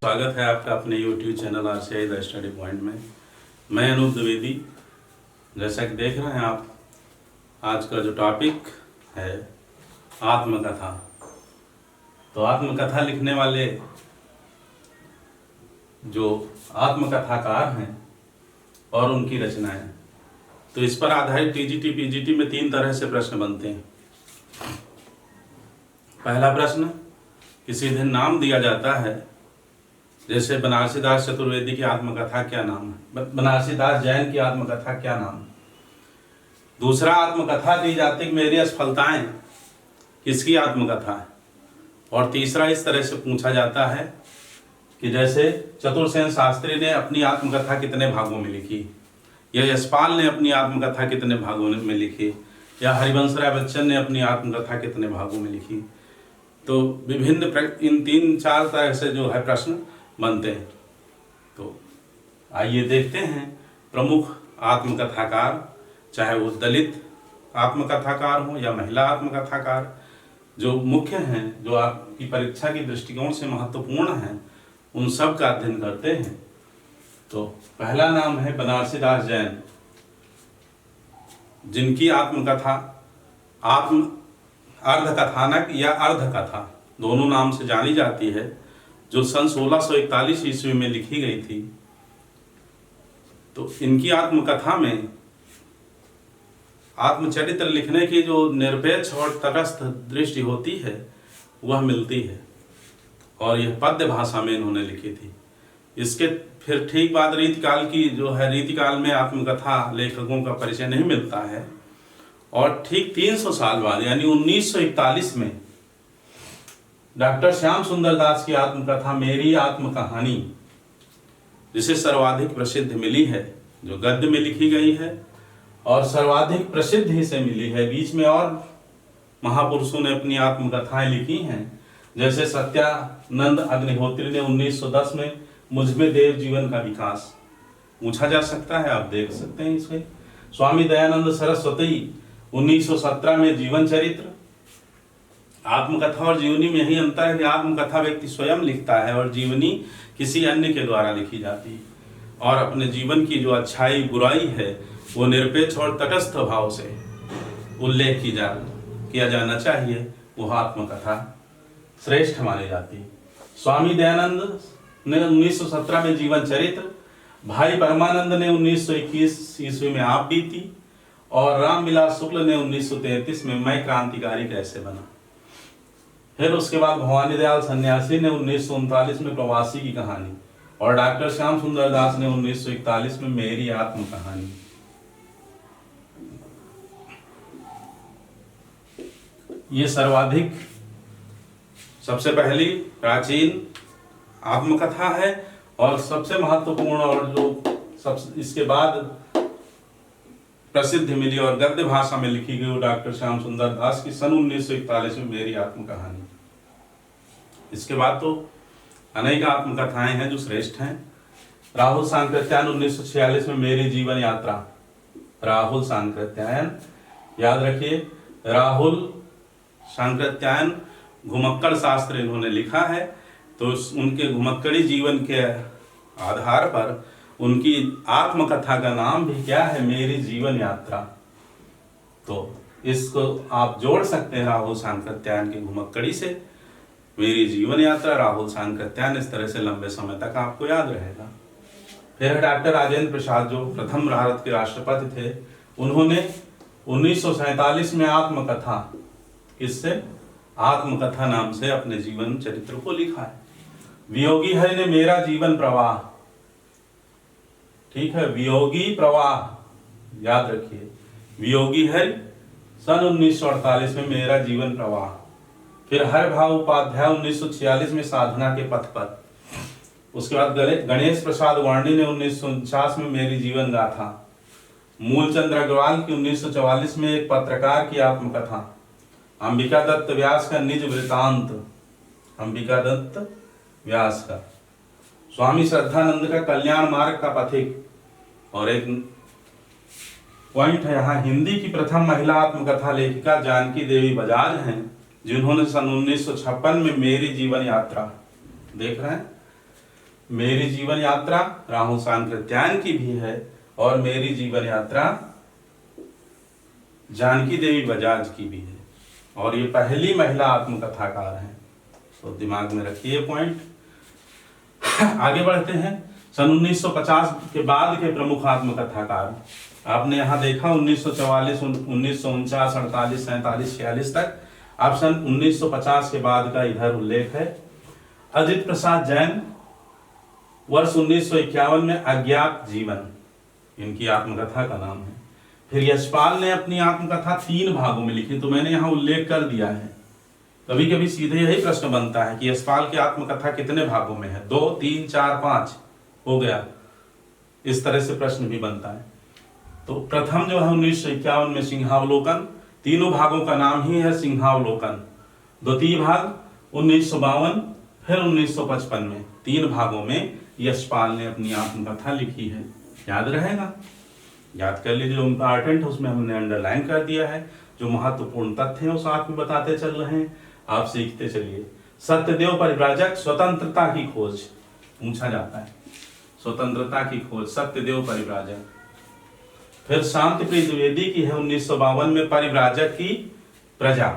स्वागत है आपका अपने YouTube channel RCI the study point में। मैं अनूप द्विवेदी। जैसा कि देख रहे हैं आप, आज का जो टॉपिक है आत्मकथा। तो आत्मकथा लिखने वाले जो आत्मकथाकार हैं और उनकी रचनाएं, तो इस पर आधारित TGT PGT में 3 तरह से प्रश्न बनते हैं। पहला प्रश्न, किसी दिन नाम दिया जाता है, जैसे बनारसी दास चतुर्वेदी की आत्मकथा क्या नाम है, बनारसी दास जैन की आत्मकथा क्या नाम है। दूसरा, आत्मकथा दी जाती कि मेरी असफलताएं, किसकी आत्मकथा है। और तीसरा, इस तरह से पूछा जाता है कि जैसे चतुर्सेन शास्त्री ने अपनी आत्मकथा कितने भागों में लिखी, या यशपाल ने अपनी आत्मकथा कितने भागों में लिखी, या हरिवंश राय बच्चन ने अपनी आत्मकथा कितने भागों में लिखी। तो विभिन्न इन 3-4 तरह से जो है प्रश्न बनते हैं। तो आइए देखते हैं प्रमुख आत्मकथाकार, चाहे वो दलित आत्मकथाकार हो या महिला आत्मकथाकार, जो मुख्य हैं, जो आपकी परीक्षा की दृष्टिकोण से महत्वपूर्ण हैं, उन सब का अध्ययन करते हैं। तो पहला नाम है बनारसी दास जैन, जिनकी आत्मकथा अर्धकथानक या अर्धकथा दोनों नाम से जानी जाती है, जो सन 1641 ईस्वी में लिखी गई थी। तो इनकी आत्मकथा में आत्मचरित्र लिखने की जो निरपेक्ष और तटस्थ दृष्टि होती है वह मिलती है, और यह पद्य भाषा में इन्होंने लिखी थी। इसके फिर ठीक बाद रीतिकाल की जो है, रीतिकाल में आत्मकथा लेखकों का परिचय नहीं मिलता है। और ठीक 300 साल बाद यानी 1941 में डॉक्टर श्याम सुंदर दास की आत्मकथा मेरी आत्मकहानी, जिसे सर्वाधिक प्रसिद्ध मिली है, जो गद्य में लिखी गई है और सर्वाधिक प्रसिद्ध ही से मिली है। बीच में और महापुरुषों ने अपनी आत्मकथाएं लिखी हैं, जैसे सत्यानंद अग्निहोत्री ने 1910 में मुझमें देव जीवन का विकास, पूछा जा सकता है, आप देख सकते हैं इसमें। स्वामी दयानंद सरस्वती 1917 में जीवन चरित्र। आत्मकथा और जीवनी में यही अंतर है कि आत्मकथा व्यक्ति स्वयं लिखता है और जीवनी किसी अन्य के द्वारा लिखी जाती है, और अपने जीवन की जो अच्छाई बुराई है वो निरपेक्ष और तटस्थ भाव से उल्लेख किया जाना चाहिए। वो आत्मकथा श्रेष्ठ मानी जाती है। स्वामी दयानंद ने 1917 में जीवन चरित्र, भाई परमानंद ने 1921 ईस्वी में आप बीती, और रामविलास शुक्ल ने 1933 में मैं क्रांतिकारी कैसे बना। फिर उसके बाद भवानी दयाल सन्यासी ने 1939 में प्रवासी की कहानी, और डॉक्टर श्याम सुंदर दास ने 1941 में मेरी आत्मकहानी। ये सर्वाधिक सबसे पहली प्राचीन आत्मकथा है और सबसे महत्वपूर्ण, और जो इसके बाद प्रसिद्ध मिली और गद्य भाषा में लिखी गई वो डॉक्टर श्याम सुंदर दास की सन 1941 में मेरी आत्मकहानी। इसके बाद तो अनेक आत्मकथाएं हैं जो श्रेष्ठ हैं। राहुल सांकृत्यायन 1946 में मेरी जीवन यात्रा। राहुल सांकृत्यायन, याद रखिए, राहुल सांकृत्यायन घुमक्कड़ शास्त्र इन्होंने लिखा है। तो उनके घुमक्कड़ी जीवन के आधार पर उनकी आत्मकथा का नाम भी क्या है, मेरी जीवन यात्रा। तो इसको आप जोड़ सकते हैं राहुल सांकृत्यायन की घुमक्कड़ी से, मेरी जीवन यात्रा, राहुल सांकृत्यायन, इस तरह से लंबे समय तक आपको याद रहेगा। फिर डॉक्टर राजेंद्र प्रसाद, जो प्रथम भारत के राष्ट्रपति थे, उन्होंने 1947 में आत्मकथा, किससे, आत्मकथा नाम से अपने जीवन चरित्र को लिखा है। वियोगी हरि ने मेरा जीवन प्रवाह, ठीक है, वियोगी प्रवाह याद रखिए, वियोगी हरि सन 1948 में मेरा जीवन प्रवाह। फिर हर भाव उपाध्याय 1946 में साधना के पथ पर। उसके बाद गणेश प्रसाद वाणी ने 1949 में मेरी जीवन गाथा। मूलचंद्र अग्रवाल की 1944 में एक पत्रकार की आत्मकथा। अंबिका दत्त व्यास का निज वृतांत, अंबिका दत्त व्यास का। स्वामी श्रद्धानंद का कल्याण मार्ग का पथिक। और एक पॉइंट है यहाँ, हिंदी की प्रथम महिला आत्मकथा लेखिका जानकी देवी बजाज हैं, जिन्होंने सन 1956 में मेरी जीवन यात्रा, देख रहे हैं, मेरी जीवन यात्रा राहु सांकृत्यायन की भी है और मेरी जीवन यात्रा जानकी देवी बजाज की भी है, और ये पहली महिला आत्मकथाकार हैं। तो दिमाग में रखिए पॉइंट। आगे बढ़ते हैं। सन 1950 के बाद के प्रमुख आत्मकथाकार आपने यहाँ देखा 1944, 1949, 48, 47, 46 तक। अब सन 1950 के बाद का इधर उल्लेख है। अजित प्रसाद जैन, वर्ष 1951 में अज्ञात जीवन इनकी आत्मकथा का नाम है। फिर यशपाल ने अपनी आत्मकथा 3 भागों में लिखी, तो मैंने यहाँ उल्लेख कर दिया है। कभी कभी सीधे यही प्रश्न बनता है कि यशपाल की आत्मकथा कितने भागों में है, 2, 3, 4, 5 हो गया, इस तरह से प्रश्न भी बनता है। तो प्रथम जो है 1951 में सिंहावलोकन, तीनों भागों का नाम ही है सिंहावलोकन। द्वितीय भाग 1952, फिर 1955 में 3 भागों में यशपाल ने अपनी आत्मकथा लिखी है। याद रहेगा, याद कर लीजिए। जो इम्पॉर्टेंट है उसमें हमने अंडरलाइन कर दिया है, जो महत्वपूर्ण तथ्य है उस साथ में बताते चल रहे हैं, आप सीखते चलिए। सत्यदेव परिव्राजक, स्वतंत्रता की खोज पूछा जाता है, स्वतंत्रता की खोज, सत्यदेव परिव्राजक। फिर शांतिप्रिय द्विवेदी की है 1952 में, परिव्राजक की प्रजा,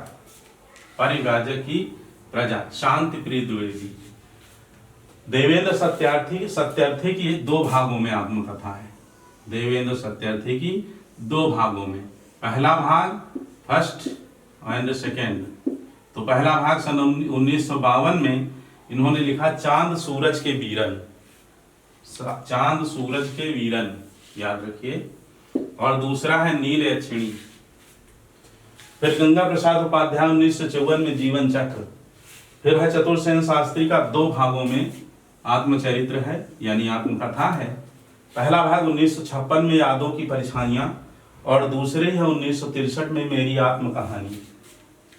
परिव्राजक की प्रजा, शांतिप्रिय द्विवेदी। देवेंद्र सत्यार्थी की 2 भागों में आत्मकथा है। देवेंद्र सत्यार्थी की 2 भागों में, पहला भाग फर्स्ट एंड सेकेंड। तो पहला भाग सन 1952 में इन्होंने लिखा चांद सूरज के वीरन, चांद सूरज के वीरन, याद रखिए। और दूसरा है नील यक्षिणी। फिर गंगा प्रसाद उपाध्याय 1954 में जीवन चक्र। फिर है चतुर्सेन शास्त्री का 2 भागों में आत्मचरित्र है, यानी आत्मकथा है। पहला भाग 1956 में यादों की परछाइयां, और दूसरे है 1963 में मेरी आत्मकहानी।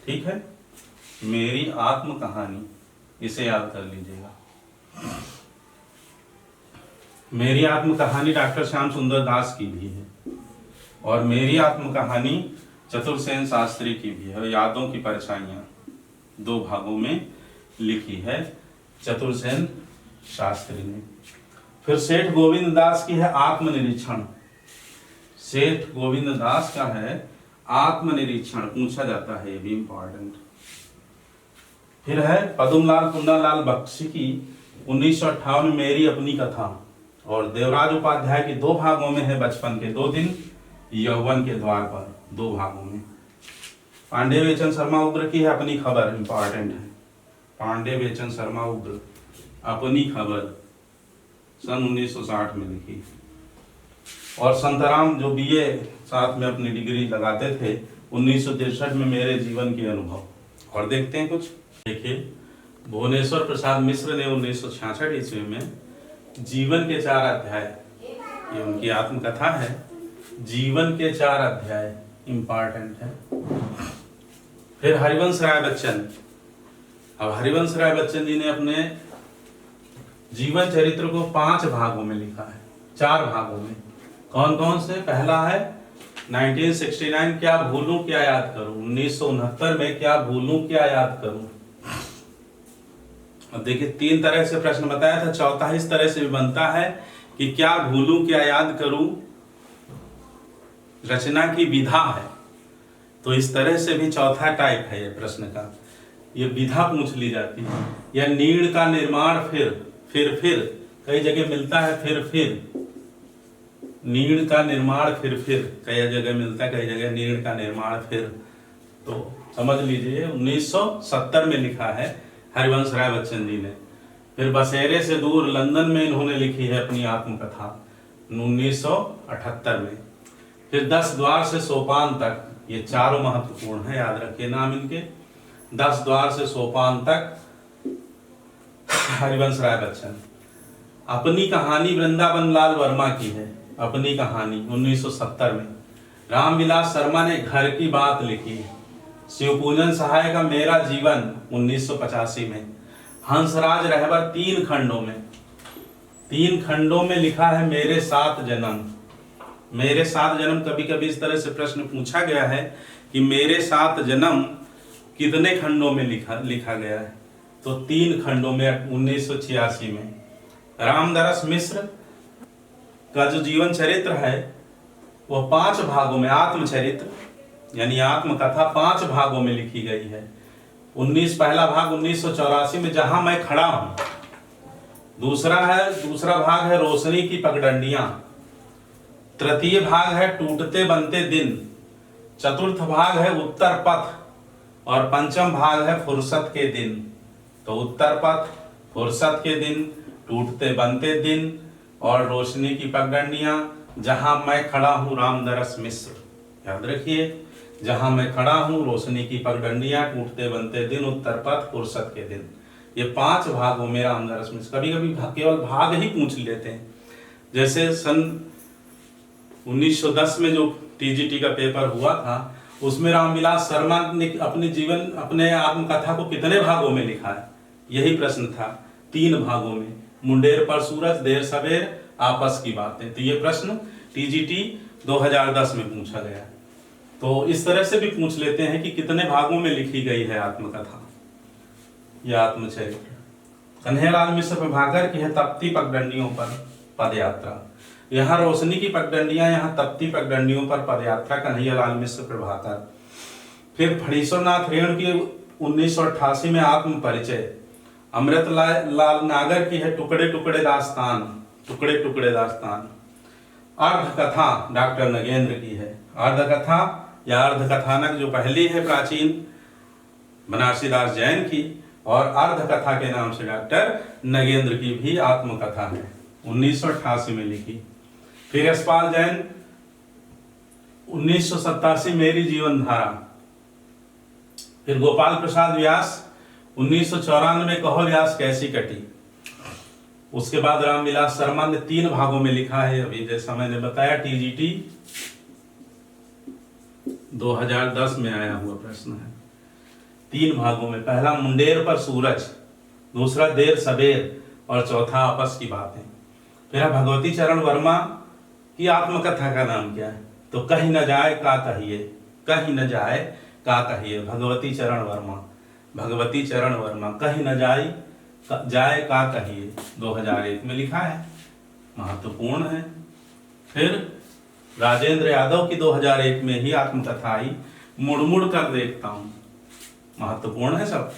ठीक है, मेरी आत्मकहानी, इसे याद कर लीजिएगा। मेरी आत्मकहानी डॉक्टर श्याम सुंदर दास की भी है, और मेरी आत्मकहानी चतुर्सेन शास्त्री की भी है। यादों की परछाइयां 2 भागों में लिखी है चतुर्सेन शास्त्री ने। फिर सेठ गोविंद दास की है आत्मनिरीक्षण। सेठ गोविंद दास का है आत्मनिरीक्षण, पूछा जाता है, ये भी इंपॉर्टेंट। फिर है पद्मलाल कुंडालाल बख्शी की 1958 में मेरी अपनी कथा, और देवराज उपाध्याय की 2 भागों में है बचपन के 2 दिन, यौवन के द्वार पर, 2 भागों में। पांडे बेचन शर्मा उग्र की है अपनी खबर, इंपॉर्टेंट है। पांडे बेचन शर्मा उग्र, अपनी खबर, सन 1960 में लिखी। और संतराम जो बीए साथ में अपनी डिग्री लगाते थे, 1963 में मेरे जीवन के अनुभव। और देखते हैं कुछ, देखिए भुवनेश्वर प्रसाद मिश्र ने 1966 ईस्वी में जीवन के 4 अध्याय, ये उनकी आत्मकथा है, जीवन के 4 अध्याय, इंपॉर्टेंट है। फिर हरिवंश राय बच्चन। अब हरिवंश राय बच्चन जी ने अपने जीवन चरित्र को 5 भागों में लिखा है, 4 भागों में। कौन कौन से? पहला है 1969 क्या भूलूं क्या याद करूं, 1969 में क्या भूलूं क्या याद करूं। अब देखिए 3 तरह से प्रश्न बताया था, चौथा इस तरह से भी बनता है कि क्या भूलूं क्या याद करूं रचना की विधा है, तो इस तरह से भी चौथा टाइप है ये प्रश्न का, ये विधा पूछ ली जाती है। या नीड़ का निर्माण फिर कई जगह मिलता है, फिर नीड़ का निर्माण फिर कई जगह मिलता है, कई जगह नीड़ का निर्माण फिर। तो समझ लीजिए 1970 में लिखा है हरिवंश राय बच्चन जी ने। फिर बसेरे से दूर लंदन में इन्होंने लिखी है अपनी आत्मकथा 1978 में। फिर 10 द्वार से सोपान तक, ये चारों महत्वपूर्ण है, याद रखिए नाम इनके। 10 द्वार से सोपान तक हरिवंश राय बच्चन। अपनी कहानी वृंदावन लाल वर्मा की है, अपनी कहानी 1970 में। रामविलास शर्मा ने घर की बात लिखी। शिवपूजन सहाय का मेरा जीवन 1985 में। हंसराज रहबर 3 खंडों में लिखा है मेरे 7 जन्म। मेरे 7 जन्म, कभी कभी इस तरह से प्रश्न पूछा गया है कि मेरे 7 जन्म कितने खंडों में लिखा गया है, तो 3 खंडों में 1986 में। रामदरस मिश्र का जो जीवन चरित्र है वह 5 भागों में, आत्मचरित्र यानी आत्मकथा 5 भागों में लिखी गई है। पहला भाग 1984 में जहां मैं खड़ा हूं, दूसरा भाग है रोशनी की पगडंडियां, तृतीय भाग है टूटते बनते दिन, चतुर्थ भाग है उत्तर पथ और पंचम भाग है फुर्सत के दिन। तो उत्तर पथ, फुर्सत के दिन, टूटते बनते दिन और रोशनी की पगडंडियां, जहां मैं खड़ा हूं रामदरस मिश्र। याद रखिए, जहां मैं खड़ा हूं, रोशनी की पगडंडियां, टूटते बनते दिन, उत्तर पथ, फुर्सत के दिन। ये 5 भागों में रामदरस मिश्र। कभी कभी केवल भाग ही पूछ लेते हैं। जैसे सन 1910 में जो टीजीटी का पेपर हुआ था, उसमें रामविलास शर्मा ने अपने आत्मकथा को कितने भागों में लिखा है? यही प्रश्न था, 3 भागों में। मुंडेर पर सूरज, देर सवेर, आपस की बातें। तो ये प्रश्न टीजीटी 2010 में पूछा गया। तो इस तरह से भी पूछ लेते हैं कि कितने भागों में लिखी गई है आत्मकथा या आत्मचरित्र। कन्हैयालाल मिश्र प्रभाकर की है तपती पगडंडियों पर पदयात्रा। यहाँ रोशनी की पगडंडियां, यहाँ तपती पगडंडियों पर पदयात्रा, कन्हैयालाल मिश्र प्रभाकर। फिर फणीश्वरनाथ रेणु की 1988 में आत्म परिचय। अमृत लाल नागर की है टुकड़े टुकड़े दास्तान, टुकड़े टुकड़े दास्तान। अर्ध कथा डॉक्टर नगेंद्र की है। अर्ध कथा या अर्ध कथानक जो पहली है प्राचीन बनारसी दास जैन की, और अर्ध कथा के नाम से डॉक्टर नगेंद्र की भी आत्मकथा है, 1988 में लिखी। फिर यशपाल जैन 1987 मेरी जीवन धारा। फिर गोपाल प्रसाद व्यास 1994 कहो व्यास कैसी कटी। उसके बाद रामविलास शर्मा ने 3 भागों में लिखा है। अभी जैसा मैंने बताया, टीजीटी 2010 में आया हुआ प्रश्न है। 3 भागों में, पहला मुंडेर पर सूरज, दूसरा देर सबेर और चौथा आपस की बातें। फिर भगवती चरण वर्मा की आत्मकथा का नाम क्या है? तो कहीं न जाए का कहिए, कहीं न जाए का कहिए। भगवती चरण वर्मा, भगवती चरण वर्मा, कहीं न जाए का कहिए, 2001 में लिखा है, महत्वपूर्ण है। फिर राजेंद्र यादव की 2001 में ही आत्मकथा आई, मुड़ मुड़ कर देखता हूं, महत्वपूर्ण है सब।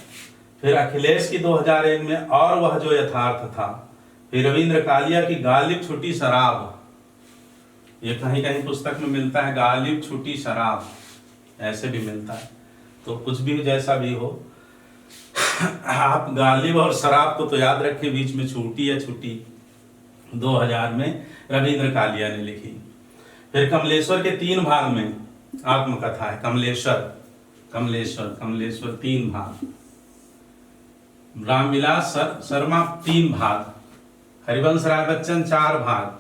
फिर अखिलेश की 2001 में और वह जो यथार्थ था। फिर रविंद्र कालिया की गालिब छुटी शराब, ये कहीं कहीं पुस्तक में मिलता है, गालिब छुटी शराब, ऐसे भी मिलता है। तो कुछ भी जैसा भी हो, आप गालिब और शराब को तो याद रखें, बीच में छूटी या छुटी 2000 में रविंद्र कालिया ने लिखी। फिर कमलेश्वर के 3 भाग में आत्मकथा है। कमलेश्वर 3 भाग। रामविलास शर्मा 3 भाग। हरिवंश राय बच्चन 4 भाग।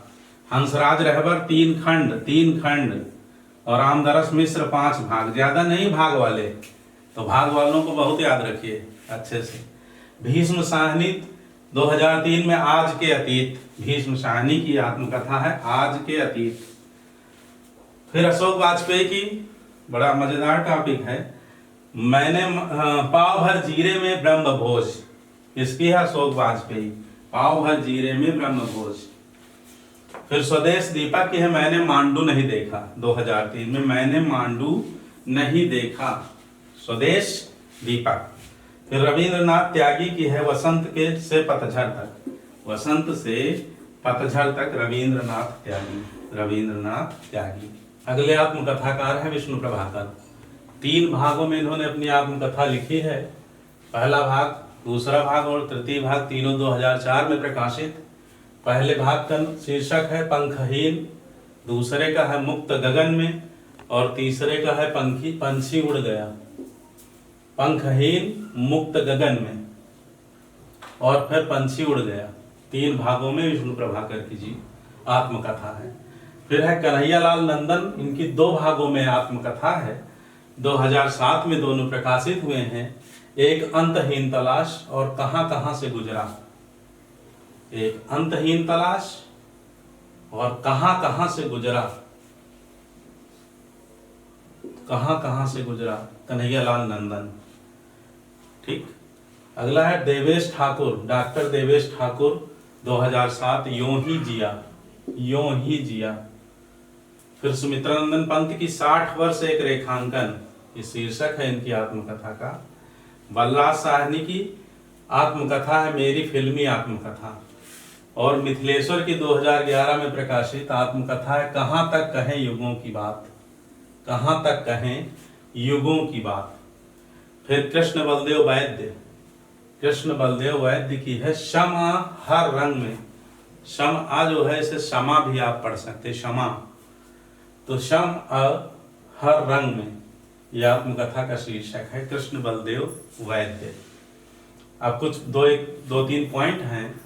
हंसराज रहबर 3 खंड और रामदरस मिश्र 5 भाग। ज्यादा नहीं भाग वाले, तो भाग वालों को बहुत याद रखिए अच्छे से। भीष्म साहनी 2003 में आज के अतीत, भीष्म साहनी की आत्मकथा है आज के अतीत। फिर अशोक वाजपेयी की बड़ा मजेदार टॉपिक है, मैंने पाव भर जीरे में ब्रह्म भोज, इसकी है अशोक वाजपेयी, पाव भर जीरे में ब्रह्म भोज। फिर स्वदेश दीपक की है मैंने मांडू नहीं देखा, 2003 में मैंने मांडू नहीं देखा, स्वदेश दीपक। फिर रविंद्रनाथ त्यागी की है वसंत के से पतझड़ तक, वसंत से पतझड़ तक रविंद्रनाथ त्यागी। अगले आत्मकथाकार है विष्णु प्रभाकर। 3 भागों में इन्होंने अपनी आत्मकथा लिखी है। पहला भाग, दूसरा भाग और तृतीय भाग तीनों 2004 में प्रकाशित। पहले भाग का शीर्षक है पंखहीन, दूसरे का है मुक्त गगन में और तीसरे का है पंछी उड़ गया। पंखहीन, मुक्त गगन में और फिर पंछी उड़ गया। 3 भागों में विष्णु प्रभाकर की जी आत्मकथा है। फिर है कन्हैयालाल नंदन, इनकी 2 भागों में आत्मकथा है। 2007 में दोनों प्रकाशित हुए हैं। एक अंतहीन तलाश और कहां कहां से गुजरा। एक अंतहीन तलाश और कहां कहां से गुजरा, कहां कहां से गुजरा, कन्हैयालाल नंदन। ठीक। अगला है देवेश ठाकुर, डॉक्टर देवेश ठाकुर, 2007 यूं ही जिया, यूं ही जिया। फिर सुमित्रानंदन पंत की 60 वर्ष एक रेखांकन, ये शीर्षक है इनकी आत्मकथा का। बलराज साहनी की आत्मकथा है मेरी फिल्मी आत्मकथा। और मिथिलेश्वर की 2011 में प्रकाशित आत्मकथा है कहाँ तक कहें युगों की बात, कहाँ तक कहें युगों की बात। फिर कृष्ण बलदेव वैद्य, कृष्ण बलदेव वैद्य की है क्षमा हर रंग में। क्षमा जो है इसे क्षमा भी आप पढ़ सकते, क्षमा। तो क्षमा हर रंग में, यह आत्मकथा का शीर्षक है, कृष्ण बलदेव वैद्य। अब कुछ दो तीन पॉइंट हैं।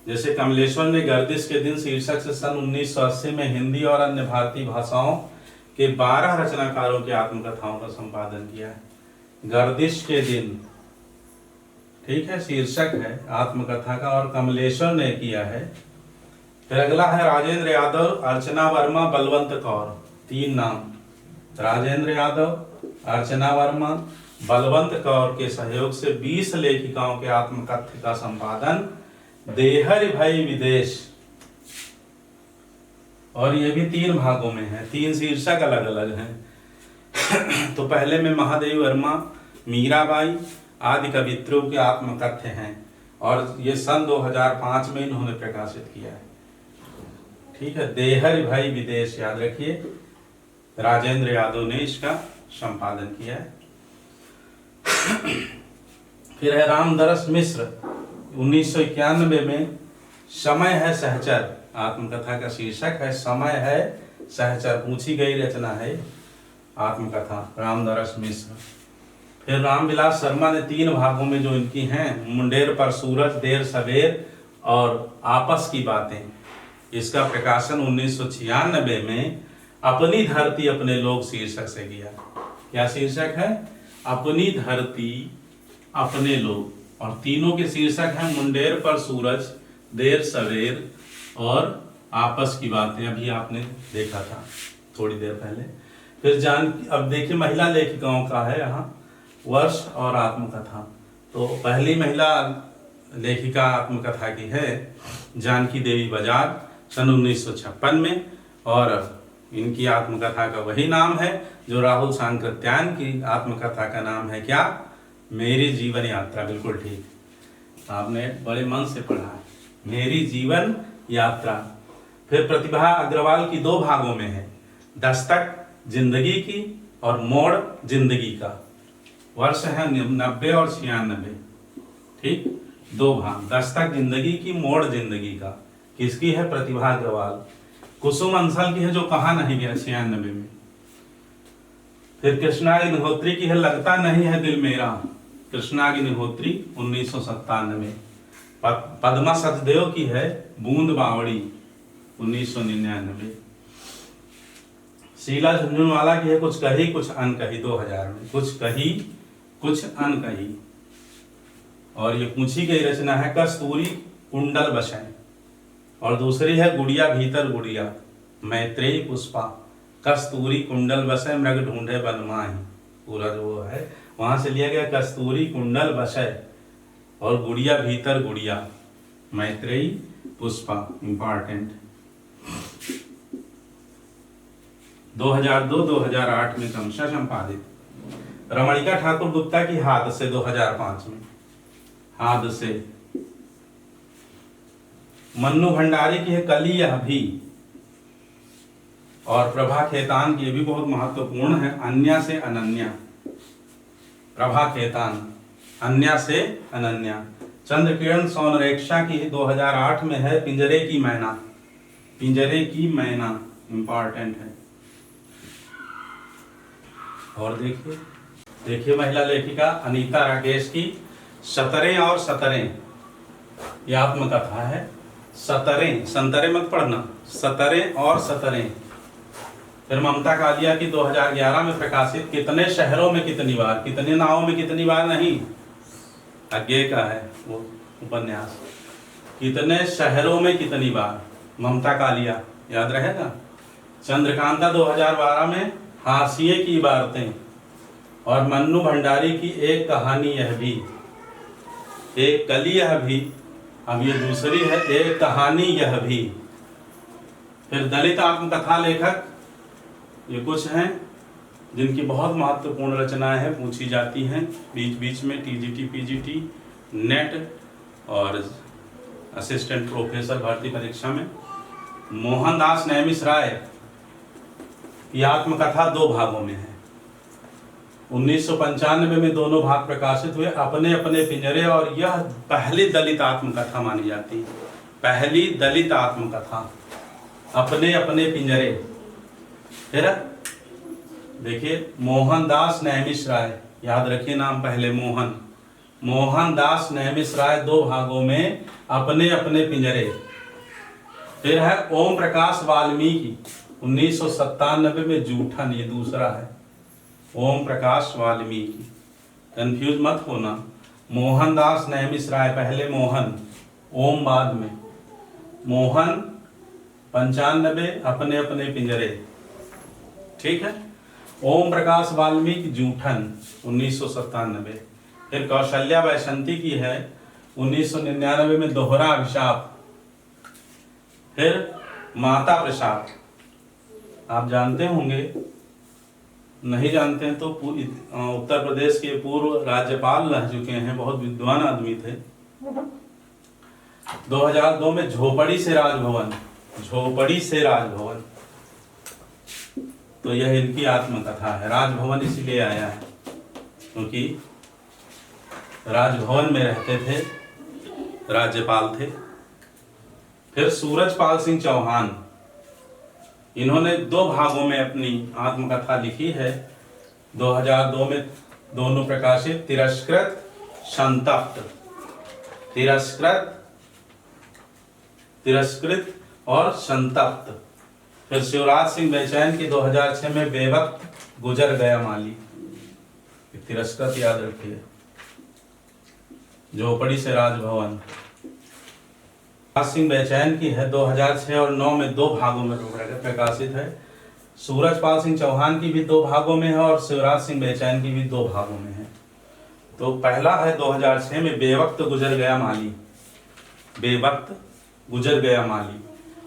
जैसे कमलेश्वर ने गर्दिश के दिन शीर्षक से सन 1980 में हिंदी और अन्य भारतीय भाषाओं के 12 रचनाकारों की आत्मकथाओं का संपादन किया है। गर्दिश के दिन, ठीक है, शीर्षक है आत्मकथा का, और कमलेश्वर ने किया है। फिर अगला है राजेंद्र यादव, अर्चना वर्मा, बलवंत कौर, 3 नाम। राजेंद्र यादव, अर्चना वर्मा, बलवंत कौर के सहयोग से 20 लेखिकाओं के आत्मकथ्य का संपादन देहरि भई विदेश, और ये भी 3 भागों में है, 3 शीर्षक अलग अलग हैं। तो पहले में महादेवी वर्मा, मीराबाई आदि कवित्रों के आत्मकथ्य हैं, और ये सन 2005 में इन्होंने प्रकाशित किया है। ठीक है, देहरि भई विदेश याद रखिए, राजेंद्र यादव ने इसका संपादन किया है। फिर है रामदरस मिश्र, 1991 में समय है सहचर, आत्मकथा का शीर्षक है समय है सहचर, पूछी गई रचना है आत्मकथा, रामदरस मिश्र। फिर रामविलास शर्मा ने 3 भागों में जो इनकी हैं, मुंडेर पर सूरज, देर सवेर और आपस की बातें, इसका प्रकाशन 1996 में अपनी धरती अपने लोग शीर्षक से किया। क्या शीर्षक है? अपनी धरती अपने लोग, और तीनों के शीर्षक हैं मुंडेर पर सूरज, देर सवेर और आपस की बातें, अभी आपने देखा था थोड़ी देर पहले। फिर अब देखिए महिला लेखिकाओं का है यहाँ वर्ष और आत्मकथा। तो पहली महिला लेखिका आत्मकथा की है जानकी देवी बजाज, सन 1956 में, और इनकी आत्मकथा का वही नाम है जो राहुल सांकृत्यायन की आत्मकथा का नाम है, क्या? मेरी जीवन यात्रा। बिल्कुल ठीक, आपने बड़े मन से पढ़ा है, मेरी जीवन यात्रा। फिर प्रतिभा अग्रवाल की 2 भागों में है, दस्तक जिंदगी की और मोड़ जिंदगी का। वर्ष है 90 और 96, ठीक, 2 भाग, दस्तक जिंदगी की, मोड़ जिंदगी का। किसकी है? प्रतिभा अग्रवाल। कुसुम अंसल की है जो कहा नहीं गया, 96 में। फिर कृष्णा अग्निहोत्री की है लगता नहीं है दिल मेरा, कृष्णा अग्निहोत्री 1997 में। पद्मा सचदेव की है बूंद बावड़ी 1999। शीला झुंझुनवाला की है कुछ कही कुछ अनकही 2000 में, कुछ कही कुछ अनकही। और ये पूछी गई रचना है कस्तूरी कुंडल बसैं, और दूसरी है गुड़िया भीतर गुड़िया, मैत्रेयी पुष्पा, कस्तूरी कुंडल बसै मृग ढूंढे बनमाही, पूरा जो है वहां से लिया गया, कस्तूरी कुंडल बसै और गुड़िया भीतर गुड़िया, मैत्रेयी पुष्पा, इंपॉर्टेंट। 2002-2008 में क्रमशः संपादित। रमणिका ठाकुर गुप्ता की हादसे 2005 में, हादसे। मन्नू भंडारी की है कली यह भी, और प्रभा खेतान की भी बहुत महत्वपूर्ण है, अन्या से अनन्या। प्रभा खेतान, अन्या से अनन्या। चंद्रकिरण सोनरेक्षा की 2008 में है पिंजरे की मैना, पिंजरे की मैना, इंपॉर्टेंट है। और देखिए महिला लेखिका अनीता राकेश की सतरें और सतरें, यह आत्मकथा है। सतरें, संतरे मत पढ़ना, सतरें और सतरें। फिर ममता कालिया की 2011 में प्रकाशित कितने शहरों में कितनी बार, कितने नावों में कितनी बार नहीं, आगे का है वो उपन्यास, कितने शहरों में कितनी बार, ममता कालिया, याद रहेगा। चंद्रकांता 2012 में हाशिए की इबारतें, और मन्नू भंडारी की एक कहानी यह भी, एक कली यह भी अब ये दूसरी है, एक कहानी यह भी। फिर दलित आत्मकथा लेखक, ये कुछ हैं जिनकी बहुत महत्वपूर्ण रचनाएं हैं, पूछी जाती हैं बीच बीच में, टीजीटी, पीजीटी, नेट और असिस्टेंट प्रोफेसर भर्ती परीक्षा में। मोहनदास नैमिष-राय की आत्मकथा 2 भागों में है। 1995 में दोनों भाग प्रकाशित हुए, अपने अपने पिंजरे, और यह पहली दलित आत्मकथा मानी जाती है। पहली दलित आत्मकथा, अपने अपने पिंजरे। फिर देखिए, मोहनदास नैमिष-राय, याद रखिए नाम पहले, मोहनदास नैमिष-राय 2 भागों में, अपने अपने पिंजरे। फिर है ओम प्रकाश वाल्मीकि, 1997 में, जूठन, ये दूसरा है, ओम प्रकाश वाल्मीकि, कंफ्यूज मत होना। मोहनदास नैमिष-राय पहले, मोहन, ओम बाद में, मोहन 95, अपने अपने पिंजरे, ठीक है। ओम प्रकाश वाल्मीकि, जूठन, 1997। फिर कौशल्या वैशंती की है 1999 में, दोहरा अभिशाप। फिर माता प्रसाद, आप जानते होंगे, नहीं जानते हैं तो उत्तर प्रदेश के पूर्व राज्यपाल रह चुके हैं, बहुत विद्वान आदमी थे। 2002 में झोपड़ी से राजभवन, झोपड़ी से राजभवन, तो यह इनकी आत्मकथा है। राजभवन इसलिए आया है क्योंकि राजभवन में रहते थे, राज्यपाल थे। फिर सूरजपाल सिंह चौहान, इन्होंने 2 भागों में अपनी आत्मकथा लिखी है, 2002 में दोनों प्रकाशित, तिरस्कृत, संतप्त, तिरस्कृत और संतप्त। फिर शिवराज सिंह बेचैन की 2006 में, बेवक्त गुजर गया माली, तिरस्कृत याद रखिए, झोपड़ी से राजभवन। शिवराज सिंह बेचैन की है 2006 और 2009 में 2 भागों में प्रकाशित है। सूरजपाल सिंह चौहान की भी 2 भागों में है और शिवराज सिंह बेचैन की भी 2 भागों में है। तो पहला है 2006 में, बेवक्त गुजर गया माली, बेवक्त गुजर गया माली।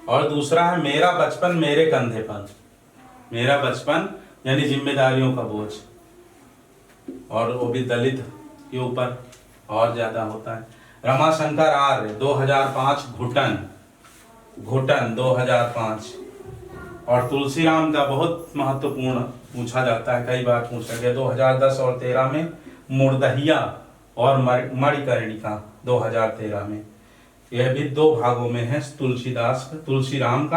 और दूसरा है मेरा बचपन मेरे कंधे पर, मेरा बचपन यानी जिम्मेदारियों का बोझ, और वो भी दलित के ऊपर और ज्यादा होता है। रमाशंकर आर्य 2005, घुटन 2005। और तुलसीराम का बहुत महत्वपूर्ण पूछा जाता है, कई बार पूछा गया, 2010 और 13 में, मुर्दहिया और मणिकर्णिका 2013 में। यह भी 2 भागों में है, तुलसीराम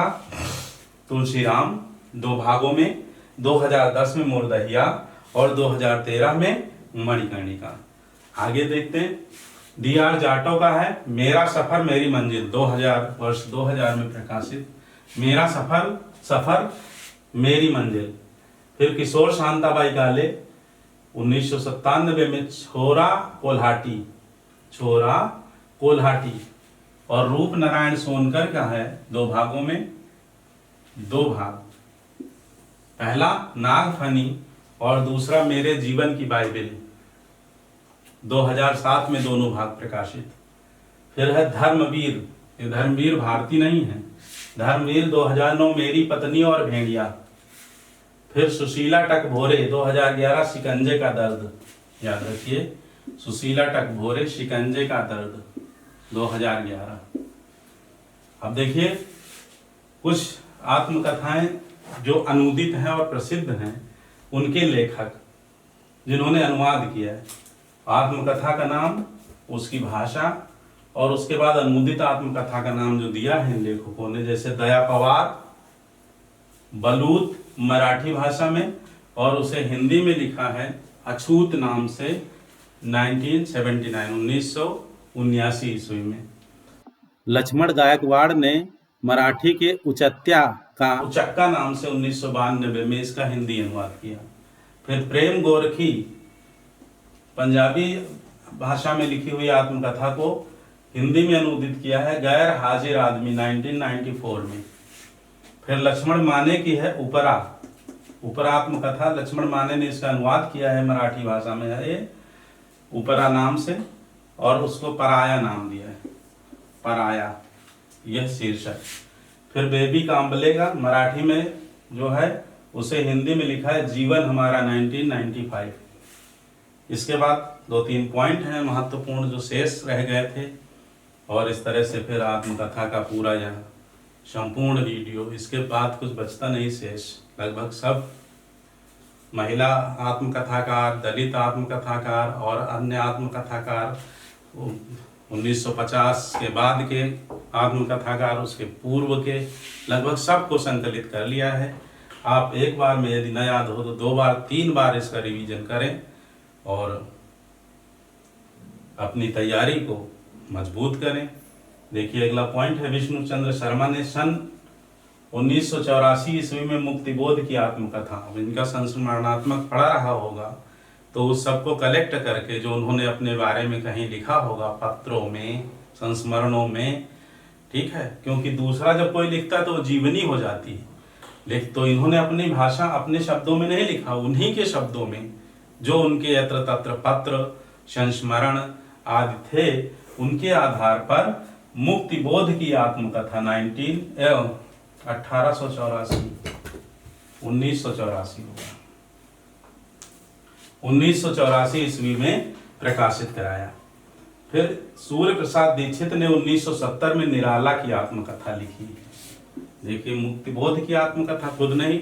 2 भागों में, 2010 में मुर्दहिया और 2013 में मणिकर्णिका। आगे देखते हैं, D.R. जाटो का है मेरा सफर मेरी मंजिल, 2000 में प्रकाशित, मेरा सफर मेरी मंजिल। फिर किशोर शांताबाई काले 1997 में, छोरा कोल्हाटी। और रूप नारायण सोनकर का है 2 भागों में, 2 भाग, पहला नागफनी और दूसरा मेरे जीवन की बाइबिल, 2007 में दोनों भाग प्रकाशित। फिर है धर्मवीर, ये धर्मवीर भारती नहीं है, धर्मवीर 2009, मेरी पत्नी और भेड़िया। फिर सुशीला टकभोरे 2011, शिकंजे का दर्द, याद रखिए, सुशीला टकभोरे, शिकंजे का दर्द, 2011। अब देखिए कुछ आत्मकथाएं जो अनुदित हैं और प्रसिद्ध हैं, उनके लेखक जिन्होंने अनुवाद किया है, आत्मकथा का नाम, उसकी भाषा, और उसके बाद अनुदित आत्मकथा का नाम जो दिया है इन लेखकों ने, जैसे दया पवार, बलूत मराठी भाषा में, और उसे हिंदी में लिखा है अछूत नाम से 1979 ईस्वी में। लक्ष्मण गायकवाड़ ने मराठी के उचक्का नाम से 1992 में इसका हिंदी अनुवाद किया। फिर प्रेम गोरखी पंजाबी भाषा में लिखी हुई आत्मकथा को हिंदी में अनुदित किया है, गैर हाजिर आदमी, 1994 में। फिर लक्ष्मण माने की है उपरा आत्मकथा, लक्ष्मण माने ने इसका अनुवाद किया है, मराठी भाषा में है ये, उपरा नाम से, और उसको पराया नाम दिया है। पर आया, यह शीर्षक। फिर बेबी कांबलेगा मराठी में जो है उसे हिंदी में लिखा है जीवन हमारा 1995। इसके बाद 2-3 पॉइंट हैं महत्वपूर्ण जो शेष रह गए थे, और इस तरह से फिर आत्मकथा का पूरा यह संपूर्ण वीडियो, इसके बाद कुछ बचता नहीं शेष। लगभग सब महिला आत्मकथाकार, दलित आत्मकथाकार और अन्य आत्मकथाकार, 1950 के बाद के आत्मकथाकार, उसके पूर्व के, लगभग सबको संकलित कर लिया है। आप एक बार में यदि न याद हो तो 2 बार 3 बार इसका रिवीजन करें और अपनी तैयारी को मजबूत करें। देखिए अगला पॉइंट है, विष्णु चंद्र शर्मा ने सन 1984 ईस्वी में मुक्तिबोध की आत्मकथा, इनका संस्मरणात्मक पढ़ा रहा होगा तो उस सबको कलेक्ट करके जो उन्होंने अपने बारे में कहीं लिखा होगा पत्रों में, संस्मरणों में, ठीक है, क्योंकि दूसरा जब कोई लिखता है तो वो जीवनी हो जाती है। तो इन्होंने अपनी भाषा अपने शब्दों में नहीं लिखा, उन्हीं के शब्दों में जो उनके यत्र तत्र पत्र, संस्मरण आदि थे, उनके आधार पर मुक्तिबोध की आत्मकथा 1984 ईस्वी में प्रकाशित कराया। फिर सूर्य प्रसाद दीक्षित ने 1970 में निराला की आत्मकथा लिखी। देखिए मुक्तिबोध की आत्मकथा खुद नहीं,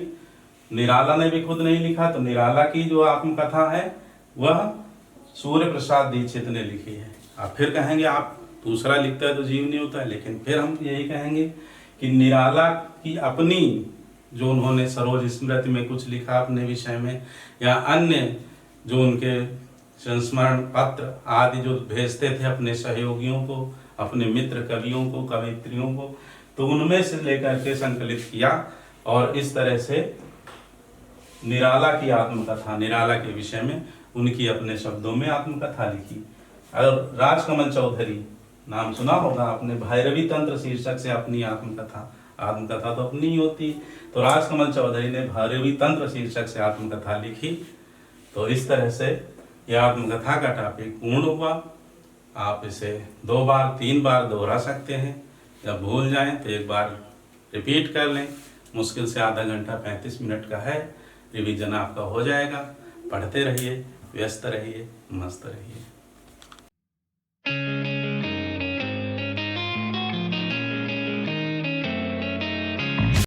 निराला ने भी खुद नहीं लिखा, तो निराला की जो आत्मकथा है वह सूर्य प्रसाद दीक्षित ने लिखी है। आप फिर कहेंगे आप दूसरा लिखता है तो जीवनी होता है, लेकिन फिर हम यही कहेंगे कि निराला की अपनी जो उन्होंने सरोज स्मृति में कुछ लिखा अपने विषय में, या अन्य जो उनके संस्मरण पत्र आदि जो भेजते थे अपने सहयोगियों को, अपने मित्र कवियों को, कवित्रियों को, तो उनमें से लेकर के संकलित किया और इस तरह से निराला की आत्मकथा, निराला के विषय में उनकी अपने शब्दों में आत्मकथा लिखी। और राजकमल चौधरी नाम सुना होगा आपने, भैरवी तंत्र शीर्षक से अपनी आत्मकथा तो अपनी ही होती, तो राजकमल चौधरी ने भैरवी तंत्र शीर्षक से आत्मकथा लिखी। तो इस तरह से यह आत्मकथा का टॉपिक पूर्ण हुआ। आप इसे 2 बार 3 बार दोहरा सकते हैं, जब भूल जाएं तो एक बार रिपीट कर लें। मुश्किल से आधा घंटा 35 मिनट का है, रिवीजन आपका हो जाएगा। पढ़ते रहिए, व्यस्त रहिए, मस्त रहिए।